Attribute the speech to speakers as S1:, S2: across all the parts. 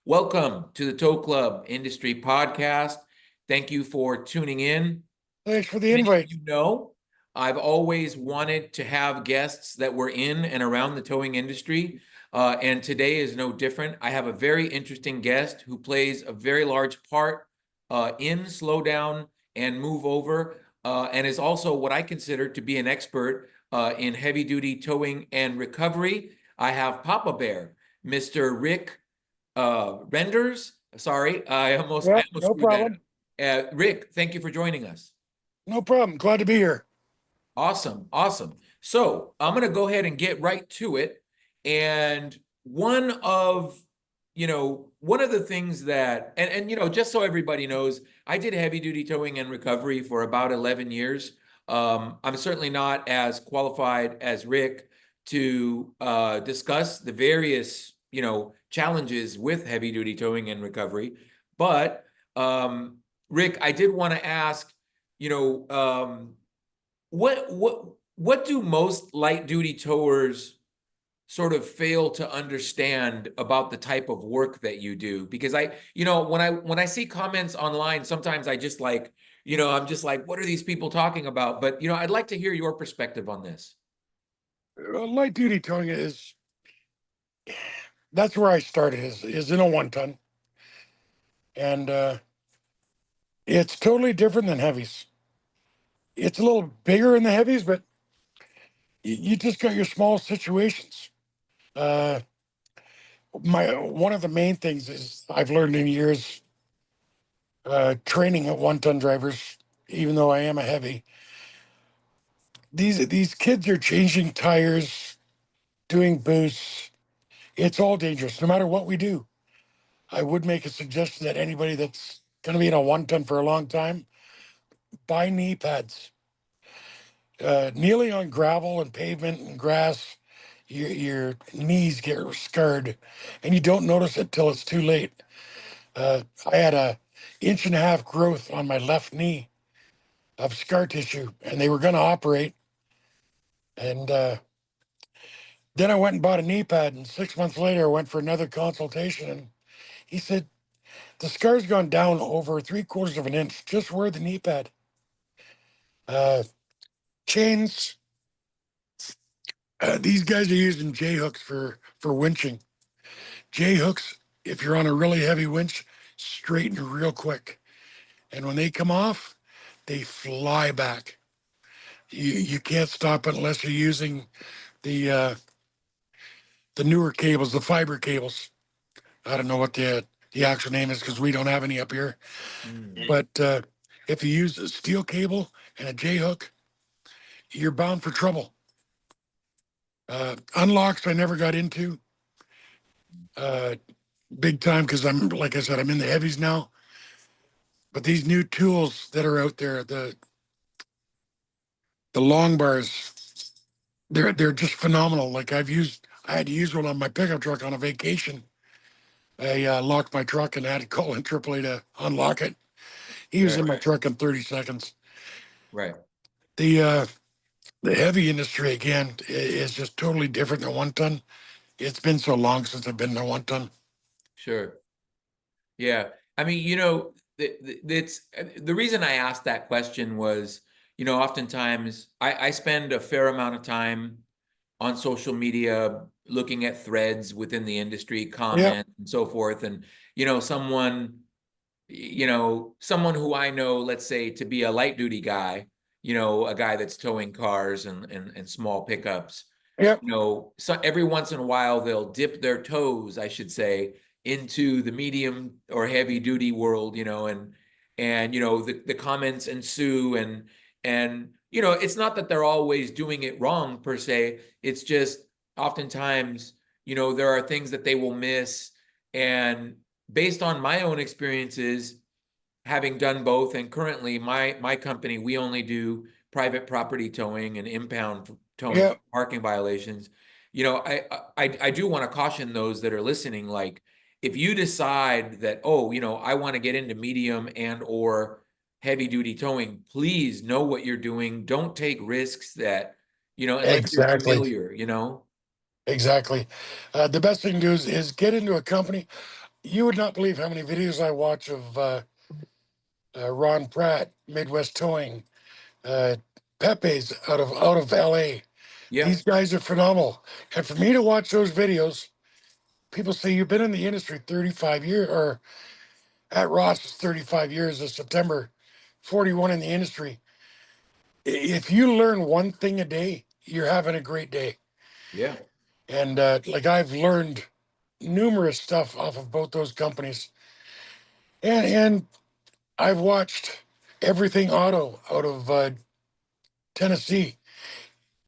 S1: Welcome to the Tow.Club Industry Podcast. Thank you for tuning in.
S2: Thanks for the
S1: Many of
S2: invite.
S1: you know, I've always wanted to have guests that were in and around the towing industry, and today is no different. I have a very interesting guest who plays a very large part in slow down and move over, and is also what I consider to be an expert in heavy duty towing and recovery. I have Papa Bear, Mr. Rick Renders. Sorry, I almost
S2: Yep, no
S1: screwed that
S2: problem.
S1: up. Rick, thank you for joining us.
S2: No problem. Glad to be here.
S1: Awesome, awesome. So I'm going to go ahead and get right to it. And one of the things that, just so everybody knows, I did heavy duty towing and recovery for about 11 years. I'm certainly not as qualified as Rick to discuss the various, challenges with heavy duty towing and recovery. But Rick, I did want to ask, you know, what do most light duty towers sort of fail to understand about the type of work that you do? Because when I see comments online, sometimes I just like, I'm just like, what are these people talking about? But I'd like to hear your perspective on this.
S2: Light duty towing that's where I started is in a 1 ton. And it's totally different than heavies. It's a little bigger in the heavies, but you just got your small situations. Uh, one of the main things is I've learned in years training at 1 ton drivers, even though I am a heavy. These kids are changing tires, doing boosts. It's all dangerous, no matter what we do. I would make a suggestion that anybody that's going to be in a 1 ton for a long time, buy knee pads. Kneeling on gravel and pavement and grass, your knees get scarred, and you don't notice it till it's too late. I had a inch and a half growth on my left knee of scar tissue, and they were going to operate. And then I went and bought a knee pad, and 6 months later, I went for another consultation, and he said, the scar's gone down over 3/4 of an inch. Just wear the knee pad. Uh, chains. These guys are using J hooks for winching. J hooks, if you're on a really heavy winch, straighten real quick, and when they come off, they fly back. You can't stop it unless you're using the uh, the newer cables, the fiber cables. I don't know what the actual name is because we don't have any up here.
S1: Mm.
S2: But if you use a steel cable and a J hook, you're bound for trouble. Unlocks I never got into uh, big time because I'm, like I said, I'm in the heavies now. But these new tools that are out there, the long bars, they're just phenomenal. Like I had to use one on my pickup truck on a vacation. I locked my truck and had to call in AAA to unlock it. He was
S1: Right,
S2: in my truck in 30 seconds.
S1: right.
S2: The uh, the heavy industry again is just totally different than 1 ton. It's been so long since I've been in a 1 ton.
S1: Sure. Yeah. I mean, it's the reason I asked that question was, oftentimes I spend a fair amount of time on social media looking at threads within the industry,
S2: Yep.
S1: comments and so forth. And, someone, someone who I know, let's say, to be a light duty guy, a guy that's towing cars and small pickups,
S2: Yep.
S1: so every once in a while they'll dip their toes, I should say, into the medium or heavy duty world, and the comments ensue, and it's not that they're always doing it wrong per se. It's just oftentimes, there are things that they will miss. And based on my own experiences, having done both, and currently my company, we only do private property towing and impound towing for
S2: Yep.
S1: parking violations. I do want to caution those that are listening, like, if you decide that, oh, I want to get into medium and or heavy duty towing, please know what you're doing. Don't take risks that, unless you're
S2: Exactly.
S1: familiar.
S2: Exactly. The best thing to do is get into a company. You would not believe how many videos I watch of Ron Pratt, Midwest Towing, uh, Pepe's out of LA.
S1: Yeah,
S2: These guys are phenomenal. And for me to watch those videos, people say you've been in the industry 35 years, or at Ross is 35 years this September, 41 in the industry. If you learn one thing a day, you're having a great day.
S1: yeah,
S2: And like I've learned numerous stuff off of both those companies. And I've watched everything auto out of Tennessee.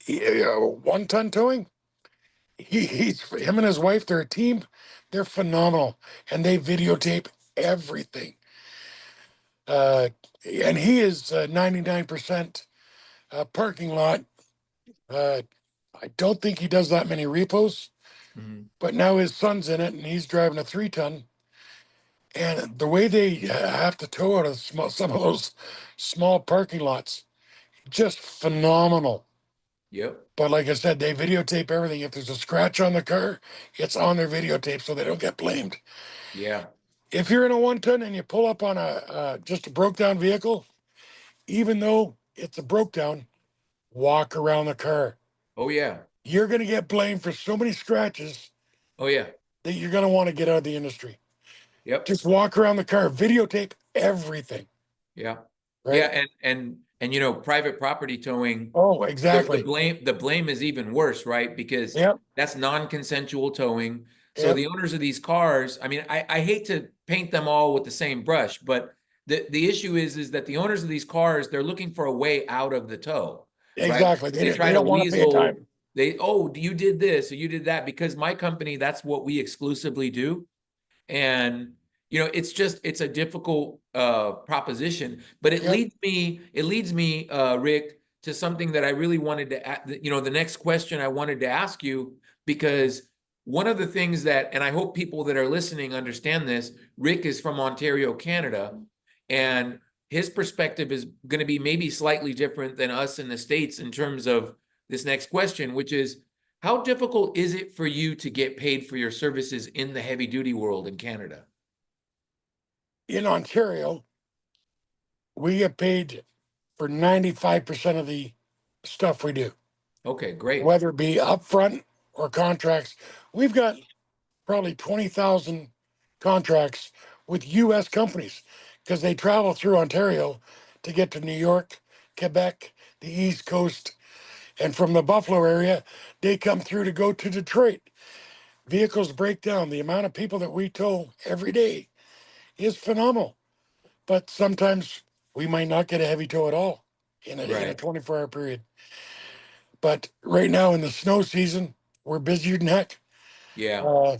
S2: 1 ton towing. He's him and his wife. They're a team. They're phenomenal, and they videotape everything. Uh, and he is 99% parking lot. Uh, I don't think he does that many repos,
S1: mhm,
S2: but now his son's in it, and he's driving a 3 ton. And the way they have to tow out of some of those small parking lots, just phenomenal.
S1: yep,
S2: But like I said, they videotape everything. If there's a scratch on the car, it's on their videotape so they don't get blamed.
S1: yeah.
S2: If you're in a 1 ton and you pull up on a just a broke down vehicle, even though it's a broke down, walk around the car.
S1: Oh yeah,
S2: You're going to get blamed for so many scratches
S1: oh yeah,
S2: that you're going to want to get out of the industry.
S1: yep.
S2: Just walk around the car, videotape everything,
S1: Yeah. Yeah,
S2: right?
S1: and you know, private property towing,
S2: Oh,
S1: the
S2: exactly.
S1: blame is even worse, right? Because
S2: Yep,
S1: that's non-consensual towing. So
S2: yep,
S1: the owners of these cars, I mean, I hate to paint them all with the same brush, but the issue is that the owners of these cars, they're looking for a way out of the tow, right?
S2: exactly.
S1: They
S2: They
S1: try to
S2: don't want to pay a
S1: weasel,
S2: time.
S1: oh, you did this or you did that because my company, that's what we exclusively do. And you know, it's a difficult proposition, but
S2: Yep.
S1: it leads me Rick, to something that I really wanted to you know, the next question I wanted to ask you, because one of the things that, and I hope people that are listening understand this, Rick is from Ontario, Canada, and his perspective is going to be maybe slightly different than us in the States in terms of this next question, which is, how difficult is it for you to get paid for your services in the heavy duty world in Canada?
S2: In Ontario, we get paid for 95% of the stuff we do,
S1: Okay, great.
S2: whether it be upfront or contracts. We've got probably 20,000 contracts with US companies because they travel through Ontario to get to New York, Quebec, the East Coast, and from the Buffalo area, they come through to go to Detroit. Vehicles break down. The amount of people that we tow every day is phenomenal. But sometimes we might not get a heavy tow at all in a
S1: Right.
S2: 24-hour period. But right now in the snow season, we're busier than heck.
S1: Yeah.
S2: Uh,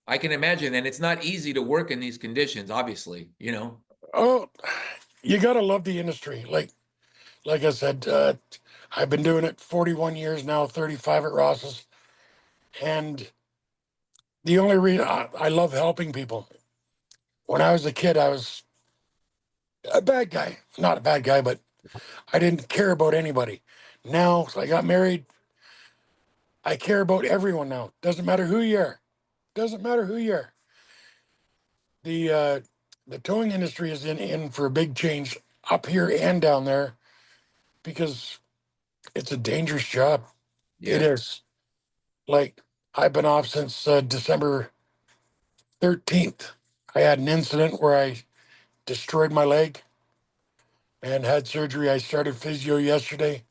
S1: I can imagine. And it's not easy to work in these conditions, obviously, you know?
S2: oh, you gotta love the industry. Like I said, I've been doing it 41 years now, 35 at Ross's, and the only reason I love helping people. When I was a kid, I was a bad guy. Not a bad guy, but I didn't care about anybody. Now I got married. I care about everyone now. Doesn't matter who you are. Doesn't matter who you are. The uh, the towing industry is in for a big change up here and down there because it's a dangerous job. It
S1: Yeah.
S2: is. Like I've been off since December 13th. I had an incident where I destroyed my leg and had surgery. I started physio yesterday,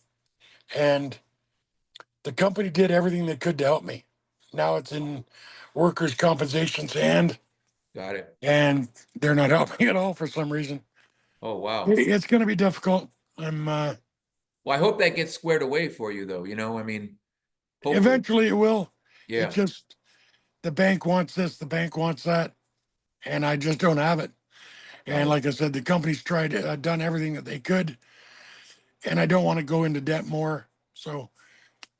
S2: and the company did everything they could to help me. Now it's in workers' compensation's hand,
S1: Got it.
S2: and they're not helping at all for some reason.
S1: Oh, wow.
S2: It's going to be difficult. I'm
S1: Well, I hope that gets squared away for you, though. You know, I mean, hopefully.
S2: eventually it will. It
S1: Yeah.
S2: just the bank wants this, the bank wants that, and I just don't have it.
S1: Got
S2: And
S1: it.
S2: like I said, the company's tried, done everything that they could, and I don't want to go into debt more. So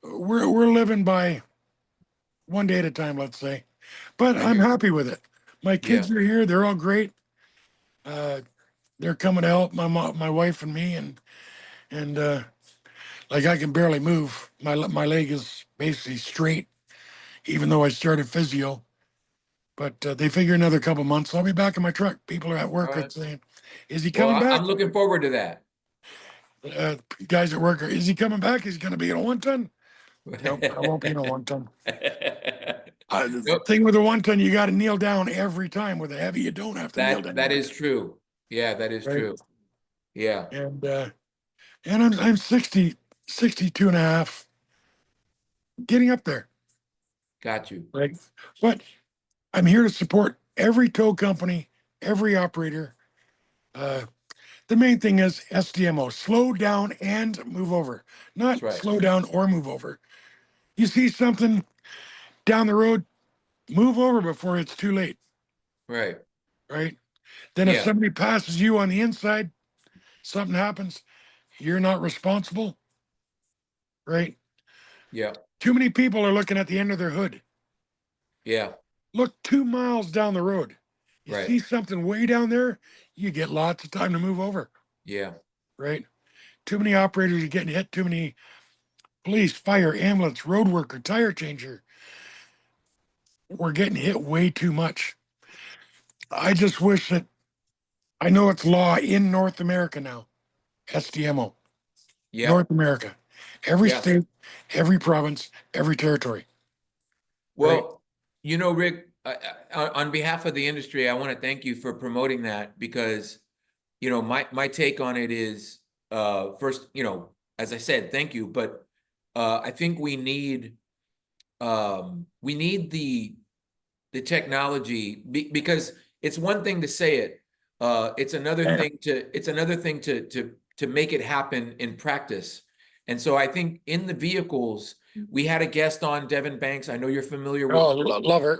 S2: we're living by one day at a time, let's say. But
S1: I
S2: I'm
S1: hear you.
S2: happy with it. My
S1: Yeah.
S2: kids are here; they're all great. Uh, they're coming to help my wife and me, and like I can barely move. My leg is basically straight, even though I started physio. but they figure another couple months. I'll be back in my truck. People are at
S1: All
S2: work are
S1: right.
S2: saying, "Is he
S1: Well,
S2: coming back?"
S1: I'm looking forward to that.
S2: Guys at work are, "Is he coming back? Is he going to be in a 1 ton?" Nope, I won't be in a 1 ton. The
S1: Nope,
S2: thing with a 1 ton, you got to kneel down every time. With a heavy, you don't have to kneel
S1: that
S2: down,
S1: is true. Yeah, that is
S2: right?
S1: true. Yeah,
S2: And I'm 60, 62 and a half, getting up there,
S1: got you.
S2: right? But I'm here to support every tow company, every operator. Uh, the main thing is SDMO, slow down and move over,
S1: That's
S2: not
S1: right.
S2: slow down or move over. You see something down the road, move over before it's too late,
S1: Right.
S2: right? Then if
S1: Yeah,
S2: somebody passes you on the inside, something happens, you're not responsible, right?
S1: yeah,
S2: Too many people are looking at the end of their hood.
S1: yeah,
S2: Look 2 miles down the road. You
S1: right.
S2: see something way down there, you get lots of time to move over,
S1: Yeah,
S2: right? Too many operators are getting hit, too many police, fire, ambulance, road worker, tire changer. We're getting hit way too much. I just wish that I know it's law in North America now, SDMO,
S1: yeah,
S2: North America, every
S1: yeah.
S2: state, every province, every territory, right?
S1: Well, Rick, on behalf of the industry, I want to thank you for promoting that because, my take on it is, first, as I said, thank you, but I think we need the technology because it's one thing to say it.
S2: Yeah.
S1: It's another thing to make it happen in practice. And so I think in the vehicles, we had a guest on, Devin Banks. I know you're familiar with
S2: Oh,
S1: her.
S2: love her.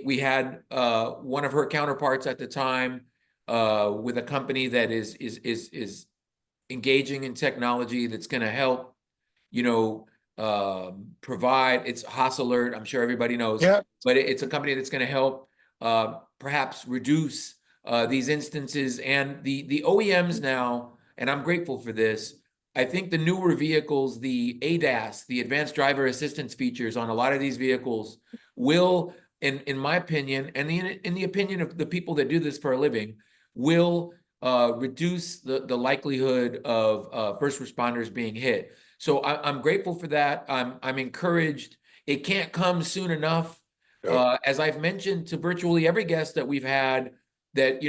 S1: We had one of her counterparts at the time with a company that is engaging in technology that's going to help you know, provide. It's Haas Alert. I'm sure everybody knows,
S2: Yeah,
S1: but it's a company that's going to help perhaps reduce these instances and the OEMs now. And I'm grateful for this. I think the newer vehicles, the ADAS, the advanced driver assistance features on a lot of these vehicles will, in my opinion, and in the opinion of the people that do this for a living, will reduce the likelihood of first responders being hit. So I'm grateful for that. I'm encouraged. It can't come soon enough.
S2: yep,
S1: As I've mentioned to virtually every guest that we've had, that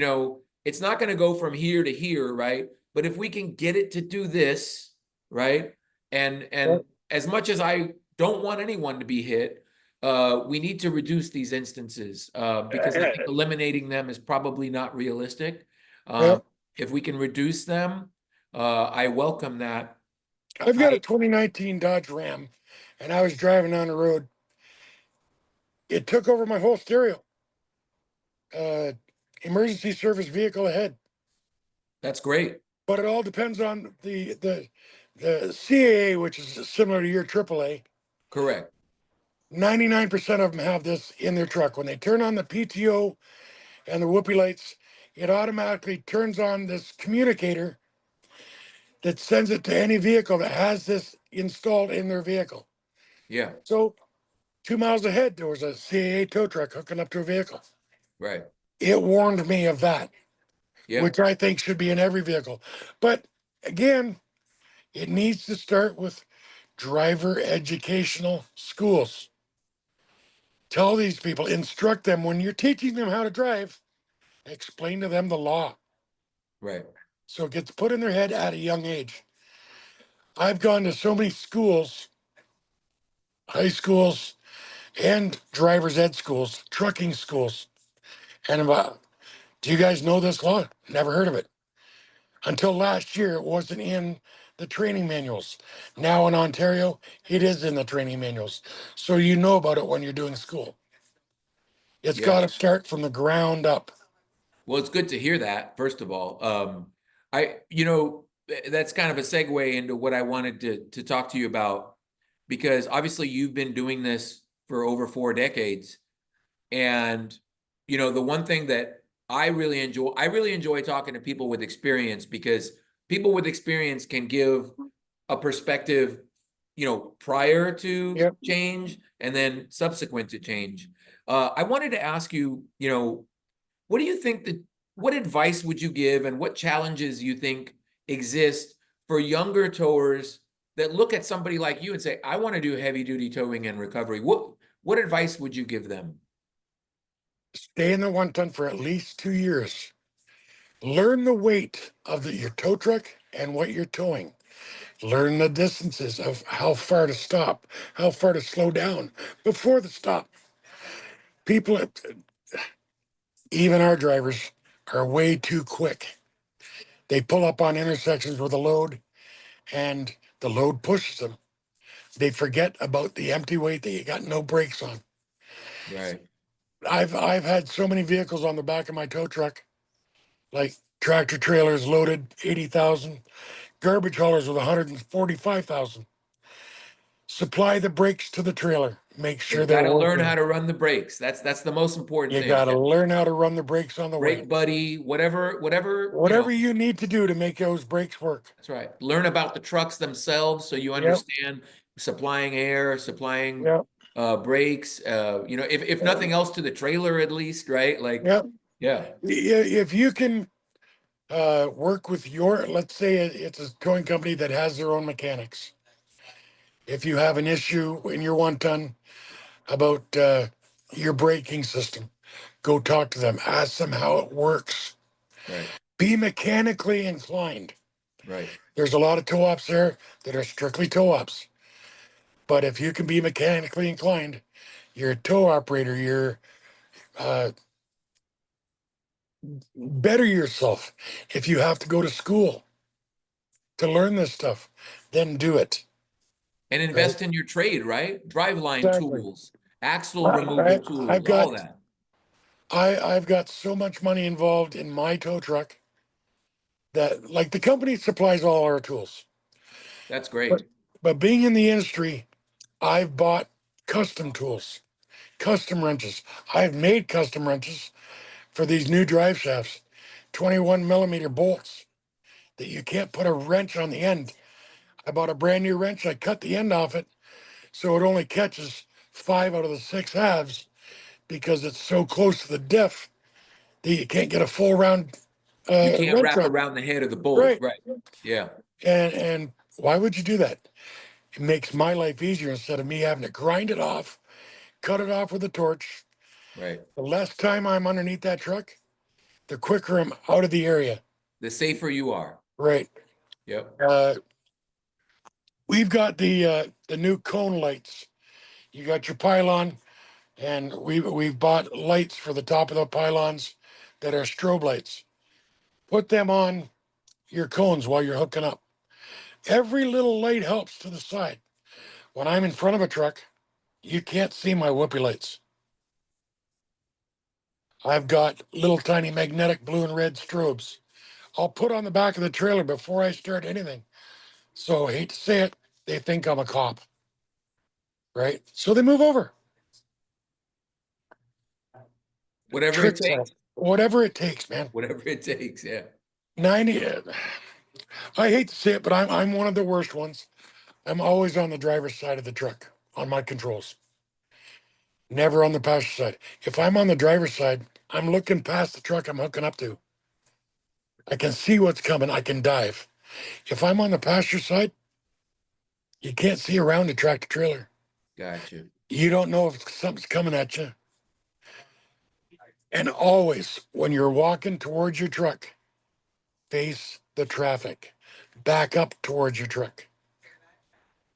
S1: it's not going to go from here to here, right? But if we can get it to do this, right? And
S2: yep.
S1: as much as I don't want anyone to be hit, we need to reduce these instances because I think eliminating them is probably not realistic. Um,
S2: Yep.
S1: if we can reduce them, I welcome that.
S2: I've got a
S1: I
S2: 2019 Dodge Ram, and I was driving on the road. It took over my whole stereo. Uh, Emergency service vehicle ahead.
S1: That's great.
S2: But it all depends on the CAA, which is similar to your AAA.
S1: Correct.
S2: 99% of them have this in their truck. When they turn on the PTO and the whoopee lights, it automatically turns on this communicator that sends it to any vehicle that has this installed in their vehicle.
S1: Yeah.
S2: So 2 miles ahead, there was a CAA tow truck hooking up to a vehicle.
S1: Right.
S2: It warned me of that,
S1: Yeah.
S2: which I think should be in every vehicle. But again, it needs to start with driver educational schools. Tell these people, instruct them when you're teaching them how to drive, explain to them the law.
S1: Right.
S2: So it gets put in their head at a young age. I've gone to so many schools, high schools, and driver's ed schools, trucking schools. And I'm about, do you guys know this law? Never heard of it. Until last year, it wasn't in the training manuals. Now in Ontario, it is in the training manuals. So you know about it when you're doing school. It's
S1: Yeah.
S2: got to start from the ground up.
S1: Well, it's good to hear that, first of all. That's kind of a segue into what I wanted to talk to you about because obviously you've been doing this for over 4 decades. And the one thing that I really enjoy talking to people with experience because people with experience can give a perspective, prior to
S2: Yep.
S1: change and then subsequent to change. I wanted to ask you, what do you think that what advice would you give and what challenges you think exist for younger towers that look at somebody like you and say, I want to do heavy duty towing and recovery? What advice would you give them?
S2: Stay in the 1 ton for at least 2 years. Learn the weight of your tow truck and what you're towing. Learn the distances of how far to stop, how far to slow down before the stop. People, even our drivers, are way too quick. They pull up on intersections with a load and the load pushes them. They forget about the empty weight that you got no brakes on.
S1: Right.
S2: I've had so many vehicles on the back of my tow truck, like tractor trailers loaded 80,000, garbage haulers with 145,000. Supply the brakes to the trailer. Make sure
S1: They've
S2: they're
S1: got to learn
S2: working.
S1: how to run the brakes. That's the most important
S2: You
S1: thing.
S2: got to learn how to run the brakes on the way.
S1: Brake buddy, whatever.
S2: Whatever you need to do to make those brakes work.
S1: That's right. Learn about the trucks themselves so you
S2: Yep,
S1: understand supplying air, supplying
S2: yep,
S1: brakes, if nothing else to the trailer at least, right? Like,
S2: yep.
S1: yeah,
S2: If you can work with let's say it's a towing company that has their own mechanics. If you have an issue in your 1 ton about your braking system, go talk to them. Ask them how it works.
S1: right,
S2: Be mechanically inclined.
S1: right.
S2: There's a lot of tow ops there that are strictly tow ops. But if you can be mechanically inclined, you're a tow operator, you're uh, better yourself. If you have to go to school to learn this stuff, then do it.
S1: And
S2: Right?
S1: invest in your trade, right? Driveline
S2: Exactly.
S1: tools, axle
S2: I,
S1: removal
S2: I, I've
S1: tools, all
S2: got
S1: that.
S2: I've got so much money involved in my tow truck that like the company supplies all our tools.
S1: That's
S2: But
S1: great.
S2: but being in the industry, I've bought custom tools, custom wrenches. I've made custom wrenches for these new drive shafts, 21 millimeter bolts that you can't put a wrench on the end. I bought a brand new wrench. I cut the end off it so it only catches 5 out of the 6 halves because it's so close to the diff that you can't get a full round
S1: You can't
S2: wrench
S1: wrap
S2: on.
S1: around the head of the bolt,
S2: Right.
S1: right? Yeah,
S2: And why would you do that? It makes my life easier instead of me having to grind it off, cut it off with a torch.
S1: right.
S2: The less time I'm underneath that truck, the quicker I'm out of the area.
S1: The safer you are.
S2: Right.
S1: Yep.
S2: Uh, we've got the new cone lights. You got your pylon, and we've bought lights for the top of the pylons that are strobe lights. Put them on your cones while you're hooking up. Every little light helps to the side. When I'm in front of a truck, you can't see my whoopee lights. I've got little tiny magnetic blue and red strobes. I'll put on the back of the trailer before I start anything. So I hate to say it, they think I'm a cop, right? So they move over.
S1: Whatever it
S2: Tricks off.
S1: takes.
S2: Whatever it takes, man.
S1: Whatever it takes. Yeah.
S2: 90. I hate to say it, but I'm one of the worst ones. I'm always on the driver's side of the truck on my controls, never on the passenger side. If I'm on the driver's side, I'm looking past the truck I'm hooking up to. I can see what's coming. I can dive. If I'm on the passenger side, you can't see around the tractor trailer.
S1: Gotcha.
S2: You don't know if something's coming at you. And always, when you're walking towards your truck, face the traffic. Back up towards your truck.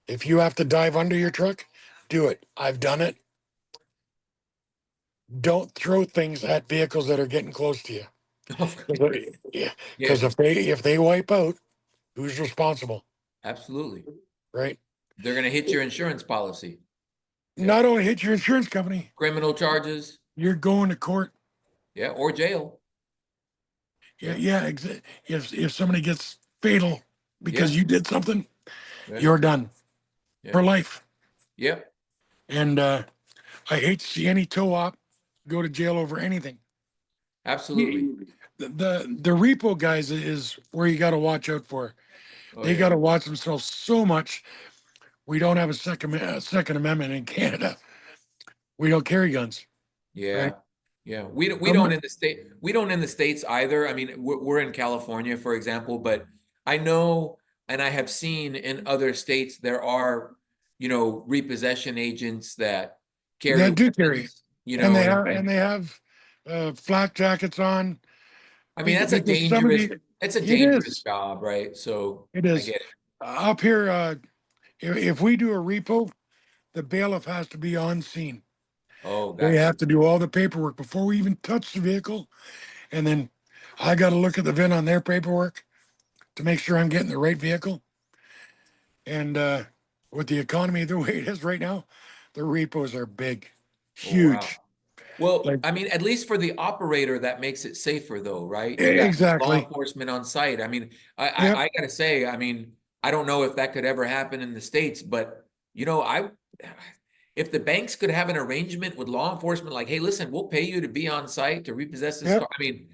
S2: If you have to dive under your truck, do it. I've done it. Don't throw things at vehicles that are getting close to you.
S1: Yeah,
S2: Because if they wipe out, who's responsible,
S1: absolutely.
S2: right?
S1: They're going to hit your insurance policy. Yep.
S2: Not only hit your insurance company,
S1: Criminal charges.
S2: you're going to court.
S1: Yeah. Or jail.
S2: Yeah,
S1: Yeah.
S2: yeah. If somebody gets fatal
S1: Yeah.
S2: because you did something,
S1: Yeah.
S2: you're done
S1: Yeah.
S2: for life.
S1: Yep.
S2: And I hate to see any tow op go to jail over anything.
S1: Absolutely.
S2: The repo guys is where you got to watch out for.
S1: Oh,
S2: They
S1: yeah.
S2: got to watch themselves so much. We don't have a second amendment in Canada. We don't carry guns.
S1: Yeah.
S2: right?
S1: Yeah. We
S2: Um,
S1: don't in the we don't in the States either. I mean, we're in California, for example, but I know and I have seen in other states there are, repossession agents that carry
S2: they do carry,
S1: weapons, and
S2: and they have flak jackets on
S1: I mean
S2: because some of the
S1: that's a
S2: it
S1: dangerous
S2: is
S1: job, right? So
S2: it
S1: I
S2: is
S1: get it.
S2: up here. If we do a repo, the bailiff has to be on scene.
S1: Oh,
S2: They
S1: gotcha.
S2: have to do all the paperwork before we even touch the vehicle, and then I got to look at the VIN on their paperwork to make sure I'm getting the right vehicle. And with the economy the way it is right now, the repos are big,
S1: Oh, wow.
S2: huge.
S1: Well,
S2: Like
S1: I mean, at least for the operator, that makes it safer though, right? You got law
S2: exactly.
S1: enforcement on site. I mean,
S2: Yep.
S1: I gotta say, I mean, I don't know if that could ever happen in the States, but I if the banks could have an arrangement with law enforcement, like, hey, listen, we'll pay you to be on site to repossess this car.
S2: Yep.
S1: I mean,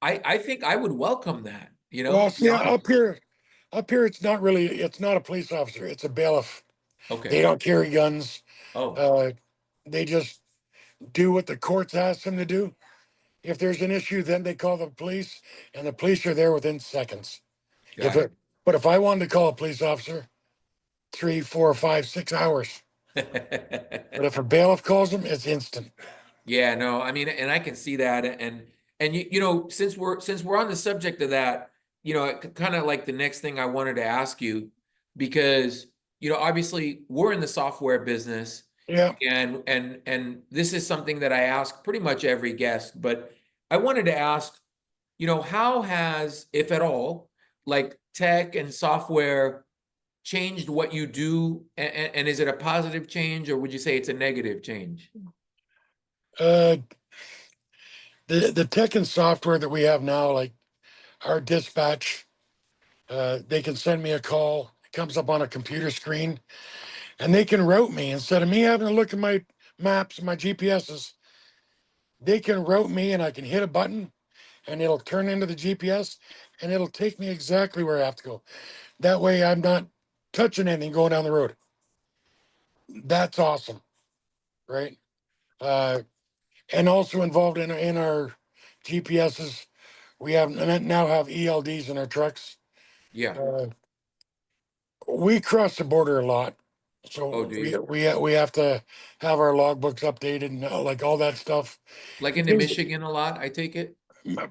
S1: I think I would welcome that,
S2: Well,
S1: to be
S2: see,
S1: honest.
S2: up here, it's not a police officer. It's a bailiff. They
S1: Okay.
S2: don't carry guns.
S1: Oh,
S2: Uh, they just do what the courts ask them to do. If there's an issue, then they call the police, and the police are there within seconds. If
S1: got
S2: it, but if I wanted to call a police officer, 3, 4, 5, 6 hours. But
S1: it.
S2: if a bailiff calls them, it's instant.
S1: Yeah, no, I mean, and I can see that, and since we're on the subject of that, kind of like the next thing I wanted to ask you, because obviously we're in the software business,
S2: Yeah.
S1: and this is something that I ask pretty much every guest, but I wanted to ask, how has, if at all, like tech and software changed what you do, and is it a positive change, or would you say it's a negative change?
S2: Uh, the tech and software that we have now, like our dispatch, they can send me a call. It comes up on a computer screen, and they can route me instead of me having to look at my maps and my GPSs. They can route me, and I can hit a button, and it'll turn into the GPS, and it'll take me exactly where I have to go. That way, I'm not touching anything going down the road. That's awesome, right? Uh, and also involved in our GPSs, we have now have ELDs in our trucks.
S1: Yeah.
S2: Uh, we cross the border a lot,
S1: Oh,
S2: so
S1: do
S2: we
S1: you?
S2: we we have to have our logbooks updated and like all that stuff.
S1: Like into
S2: Because
S1: Michigan a lot, I take it?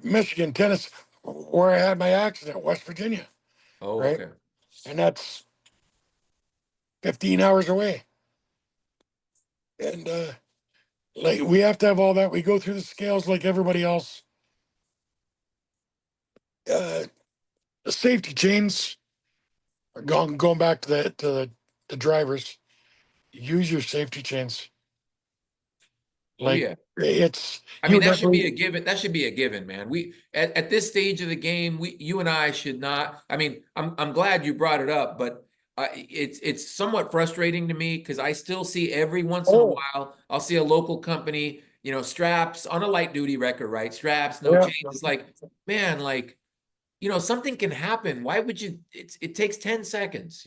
S2: Michigan, Tennessee, where I had my accident, West Virginia,
S1: Oh,
S2: right,
S1: okay.
S2: and that's 15 hours away, and like we have to have all that. We go through the scales like everybody else. Uh, the safety chains, going back to the drivers, use your safety chains.
S1: Oh,
S2: Like
S1: yeah.
S2: it's
S1: I
S2: you
S1: mean,
S2: would
S1: that should
S2: never.
S1: be a given. That should be a given, man. We at this stage of the game, you and I should not. I mean, I'm glad you brought it up, but it's somewhat frustrating to me because I still see every once in a
S2: Oh,
S1: while, I'll see a local company, straps on a light duty record, right? Straps, no
S2: yeah.
S1: chains. It's like, man, like, something can happen. Why would you? It takes 10 seconds,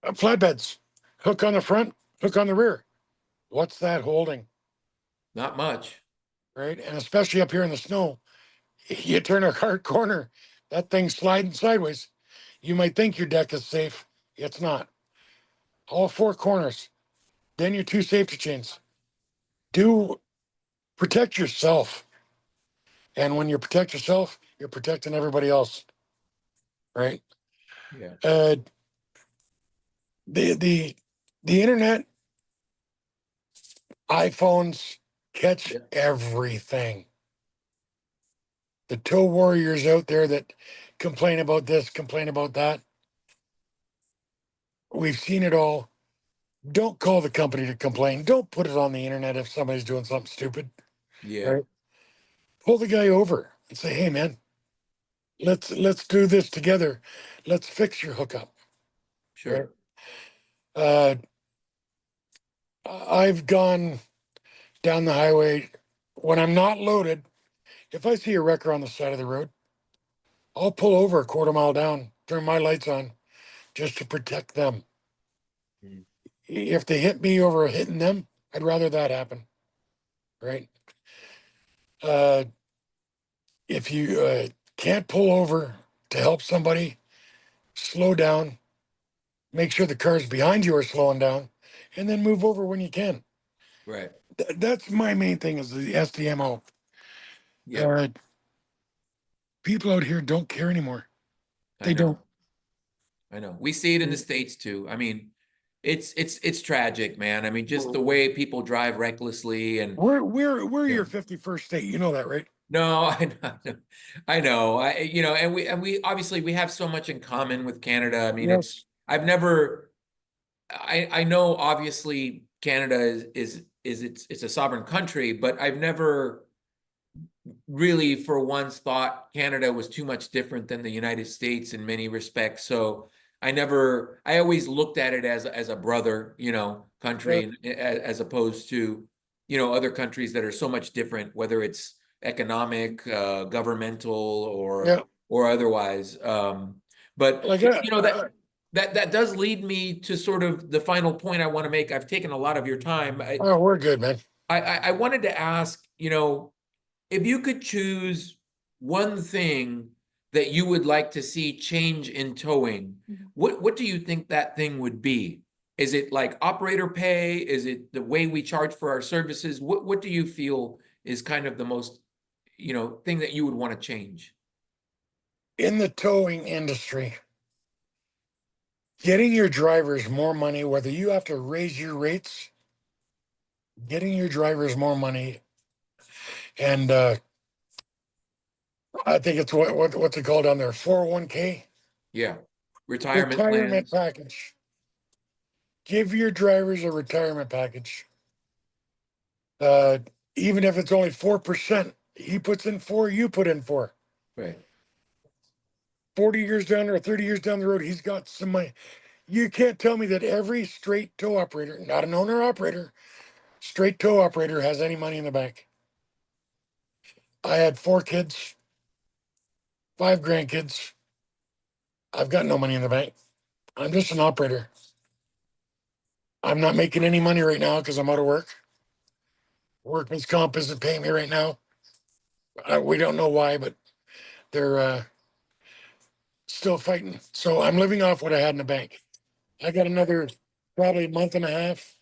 S2: Flatbeds, hook on the front, hook on the rear. What's that holding,
S1: Not much.
S2: right? And especially up here in the snow, you turn a hard corner, that thing's sliding sideways. You might think your deck is safe. It's not. All four corners. Then your two safety chains. Do protect yourself. And when you protect yourself, you're protecting everybody else, right?
S1: Yeah.
S2: Uh, the the the internet, iPhones catch
S1: Yeah.
S2: everything. The tow warriors out there that complain about this, complain about that. We've seen it all. Don't call the company to complain. Don't put it on the internet if somebody's doing something stupid.
S1: Yeah.
S2: Right? Pull the guy over and say, "Hey, man, let's do this together. Let's fix your hookup." Right?
S1: Sure.
S2: Uh, I've gone down the highway when I'm not loaded. If I see a wrecker on the side of the road, I'll pull over a quarter mile down, turn my lights on, just to protect them.
S1: Mm.
S2: If they hit me over hitting them, I'd rather that happen. right? Uh, if you can't pull over to help somebody, slow down, make sure the cars behind you are slowing down, and then move over when you can.
S1: Right.
S2: That's my main thing is the SDMO.
S1: Yep.
S2: Uh, People out here don't care anymore.
S1: I
S2: They
S1: know.
S2: don't.
S1: I know. We see it in the States too. I mean, it's tragic, man. I mean, just the way people drive recklessly and
S2: We're
S1: yeah.
S2: your 51st state. You know that, right?
S1: No, I know. I know. And we obviously we have so much in common with Canada. I mean,
S2: Yes.
S1: I've never I know obviously Canada is it's a sovereign country, but I've never really for once thought Canada was too much different than the United States in many respects. So I always looked at it as a brother,
S2: Yeah.
S1: country as opposed to, other countries that are so much different, whether it's economic, governmental
S2: Yeah.
S1: or otherwise. But
S2: Like,
S1: that does lead me to sort of the final point I want to make. I've taken a lot of your time.
S2: oh, we're good, man.
S1: I wanted to ask, if you could choose one thing that you would like to see change in towing, what do you think that thing would be? Is it like operator pay? Is it the way we charge for our services? What do you feel is kind of the most, thing that you would want to change?
S2: In the towing industry, getting your drivers more money, whether you have to raise your rates, getting your drivers more money, and I think it's what's it called on there, 401k
S1: Yeah. Retirement
S2: retirement
S1: plans.
S2: package. Give your drivers a retirement package. Uh, Even if it's only 4%, he puts in four, you put in four.
S1: Right.
S2: 40 years down or 30 years down the road, he's got some money. You can't tell me that every straight tow operator, not an owner operator, straight tow operator has any money in the bank. I had four kids, five grandkids. I've got no money in the bank. I'm just an operator. I'm not making any money right now because I'm out of work. Workman's comp isn't paying me right now. We don't know why, but they're still fighting. So I'm living off what I had in the bank. I got another probably month and a half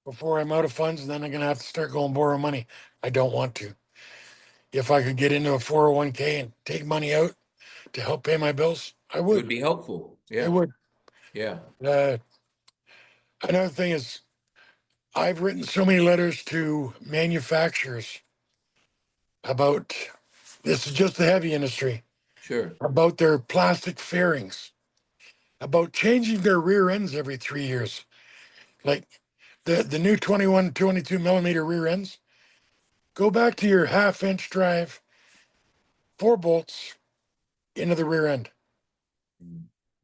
S2: before I'm out of funds, and then I'm gonna have to start going borrow money. I don't want to. If I could get into a 401k and take money out to help pay my bills, I
S1: It would
S2: would.
S1: be helpful.
S2: It
S1: Yeah.
S2: would.
S1: Yeah.
S2: Uh, Another thing is, I've written so many letters to manufacturers about this is just the heavy industry
S1: Sure.
S2: about their plastic fairings, about changing their rear ends every 3 years. Like the new 21, 22 millimeter rear ends, go back to your half-inch drive, four bolts into the rear end.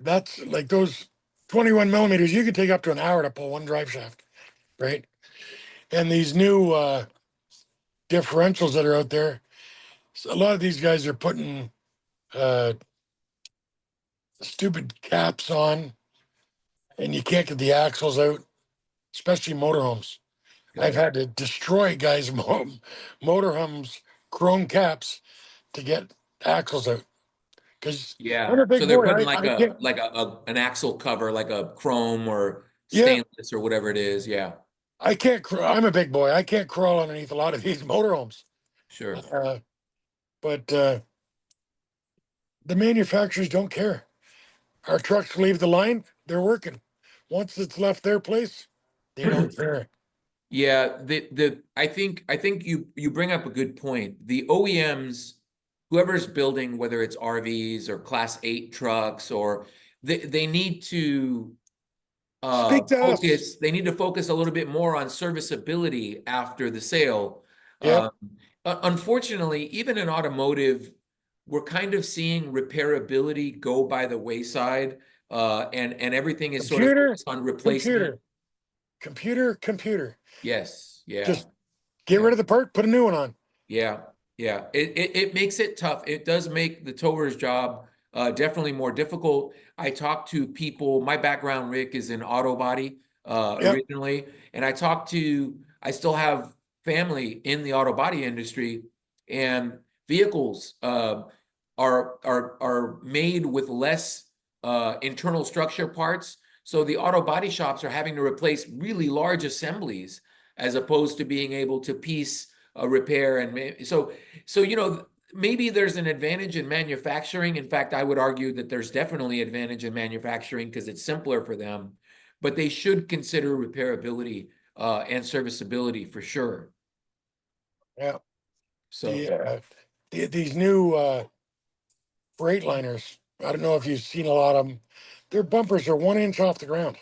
S2: That's like those 21 millimeters, you could take up to an hour to pull one drive shaft, right? And these new differentials that are out there, a lot of these guys are putting uh, stupid caps on, and you can't get the axles out, especially motorhomes.
S1: Got
S2: I've
S1: it.
S2: had to destroy guys' motorhomes chrome caps to get axles out because I'm
S1: Yeah.
S2: a
S1: So
S2: big
S1: they're
S2: boy.
S1: putting
S2: I can't.
S1: an axle cover, like a chrome or
S2: Yeah,
S1: stainless or whatever it is. Yeah.
S2: I can't. I'm a big boy. I can't crawl underneath a lot of these motorhomes.
S1: Sure.
S2: Uh, but the manufacturers don't care. Our trucks leave the line, they're working. Once it's left their place, they don't care.
S1: Yeah, I think you bring up a good point. The OEMs, whoever's building, whether it's RVs or Class 8 trucks, or they need to
S2: Speak to us.
S1: focus a little bit more on serviceability after the sale.
S2: Yep.
S1: Um, Unfortunately, even in automotive, we're kind of seeing repairability go by the wayside, and everything is sort of
S2: Computer,
S1: focused on replacement.
S2: computer, computer.
S1: Yes, yeah,
S2: Just get
S1: yeah.
S2: rid of the part, put a new one on.
S1: Yeah, yeah. It makes it tough. It does make the tower's job definitely more difficult. I talk to people. My background, Rick, is in auto body
S2: Yep.
S1: originally, and I still have family in the auto body industry, and vehicles are made with less internal structure parts. So the auto body shops are having to replace really large assemblies as opposed to being able to piece a repair. And so maybe there's an advantage in manufacturing. In fact, I would argue that there's definitely advantage in manufacturing because it's simpler for them, but they should consider repairability and serviceability for sure.
S2: Yeah.
S1: So
S2: These new Freightliners, I don't know if you've seen a lot of them. Their bumpers are 1 inch off the ground.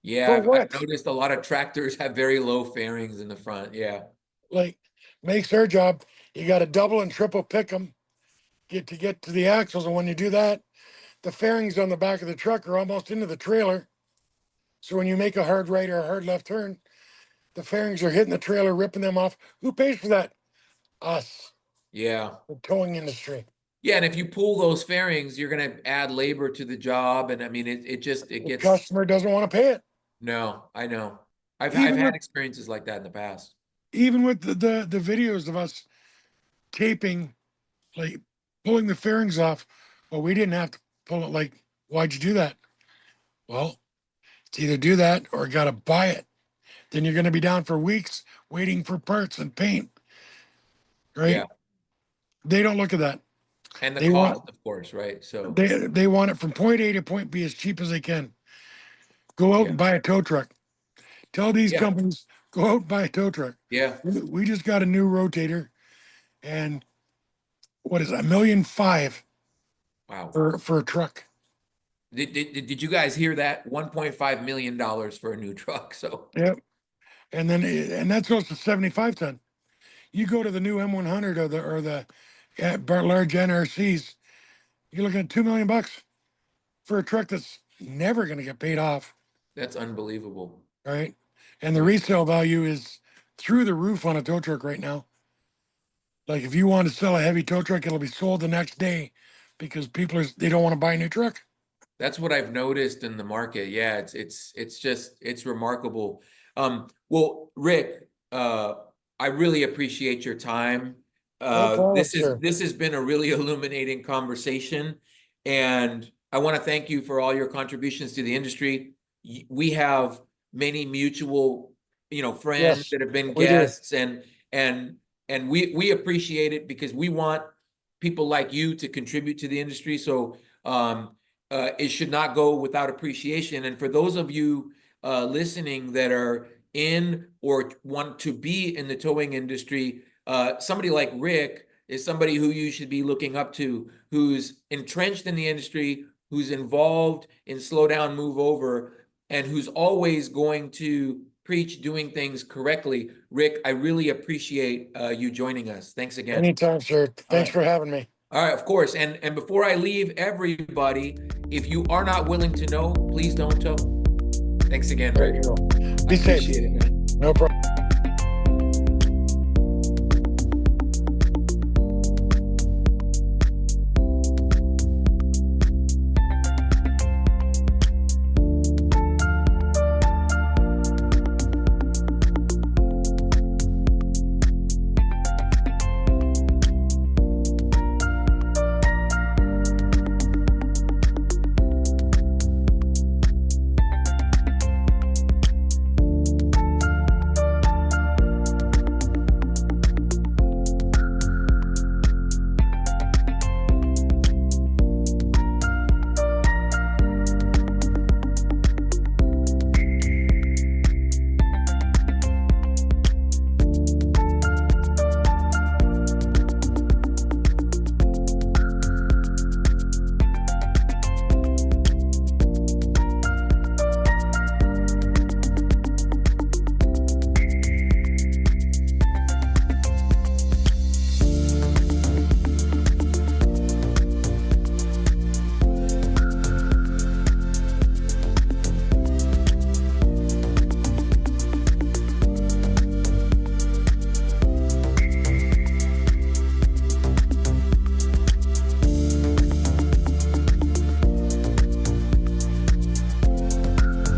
S1: yeah,
S2: For
S1: I've
S2: what?
S1: noticed a lot of tractors have very low fairings in the front. Yeah,
S2: Like, makes their job. You got to double and triple pick them get to the axles, and when you do that, the fairings on the back of the truck are almost into the trailer. So when you make a hard right or a hard left turn, the fairings are hitting the trailer, ripping them off. Who pays for that? Us,
S1: yeah.
S2: the towing industry.
S1: Yeah, and if you pull those fairings, you're going to add labor to the job, and I mean, it
S2: The
S1: gets.
S2: customer doesn't want to pay it.
S1: No, I know. I've
S2: Even
S1: had
S2: with
S1: experiences like that in the past.
S2: even with the videos of us taping, like pulling the fairings off, well, we didn't have to pull it. Like, why'd you do that? Well, it's either do that or got to buy it. Then you're going to be down for weeks waiting for parts and paint,
S1: Yeah,
S2: right? They don't look at that.
S1: and the
S2: They
S1: cost,
S2: want
S1: of course, right? So
S2: they want it from point A to point B as cheap as they can. Go out
S1: yeah,
S2: and buy a tow truck. Tell these
S1: yeah,
S2: companies, go out and buy a tow truck.
S1: yeah.
S2: We just got a new rotator, and what is it, 1,500,000
S1: Wow.
S2: for a truck.
S1: Did you guys hear that? $1.5 million for a new truck. So
S2: Yep. And that goes to 75 ton. You go to the new M100 or the large NRCs, you're looking at 2 million bucks for a truck that's never going to get paid off,
S1: that's unbelievable.
S2: right? And the
S1: Yeah.
S2: resale value is through the roof on a tow truck right now. Like if you want to sell a heavy tow truck, it'll be sold the next day because they don't want to buy a new truck.
S1: That's what I've noticed in the market. Yeah, it's remarkable. Well, Rick, I really appreciate your time.
S2: No problem, sir.
S1: This has been a really illuminating conversation, and I want to thank you for all your contributions to the industry. We have many mutual, friends
S2: Yes,
S1: that have been
S2: we do.
S1: guests, and we appreciate it because we want people like you to contribute to the industry. So it should not go without appreciation. And for those of you listening that are in or want to be in the towing industry, somebody like Rick is somebody who you should be looking up to, who's entrenched in the industry, who's involved in slow down, move over, and who's always going to preach doing things correctly. Rick, I really appreciate you joining us. Thanks again.
S2: Anytime, sir.
S1: All
S2: Thanks
S1: right.
S2: for having me.
S1: All right, of course. And before I leave everybody, if you are not willing to know, please don't tow. Thanks again,
S2: There
S1: Rick.
S2: you go.
S1: I
S2: Be safe.
S1: appreciate it, man.
S2: No problem.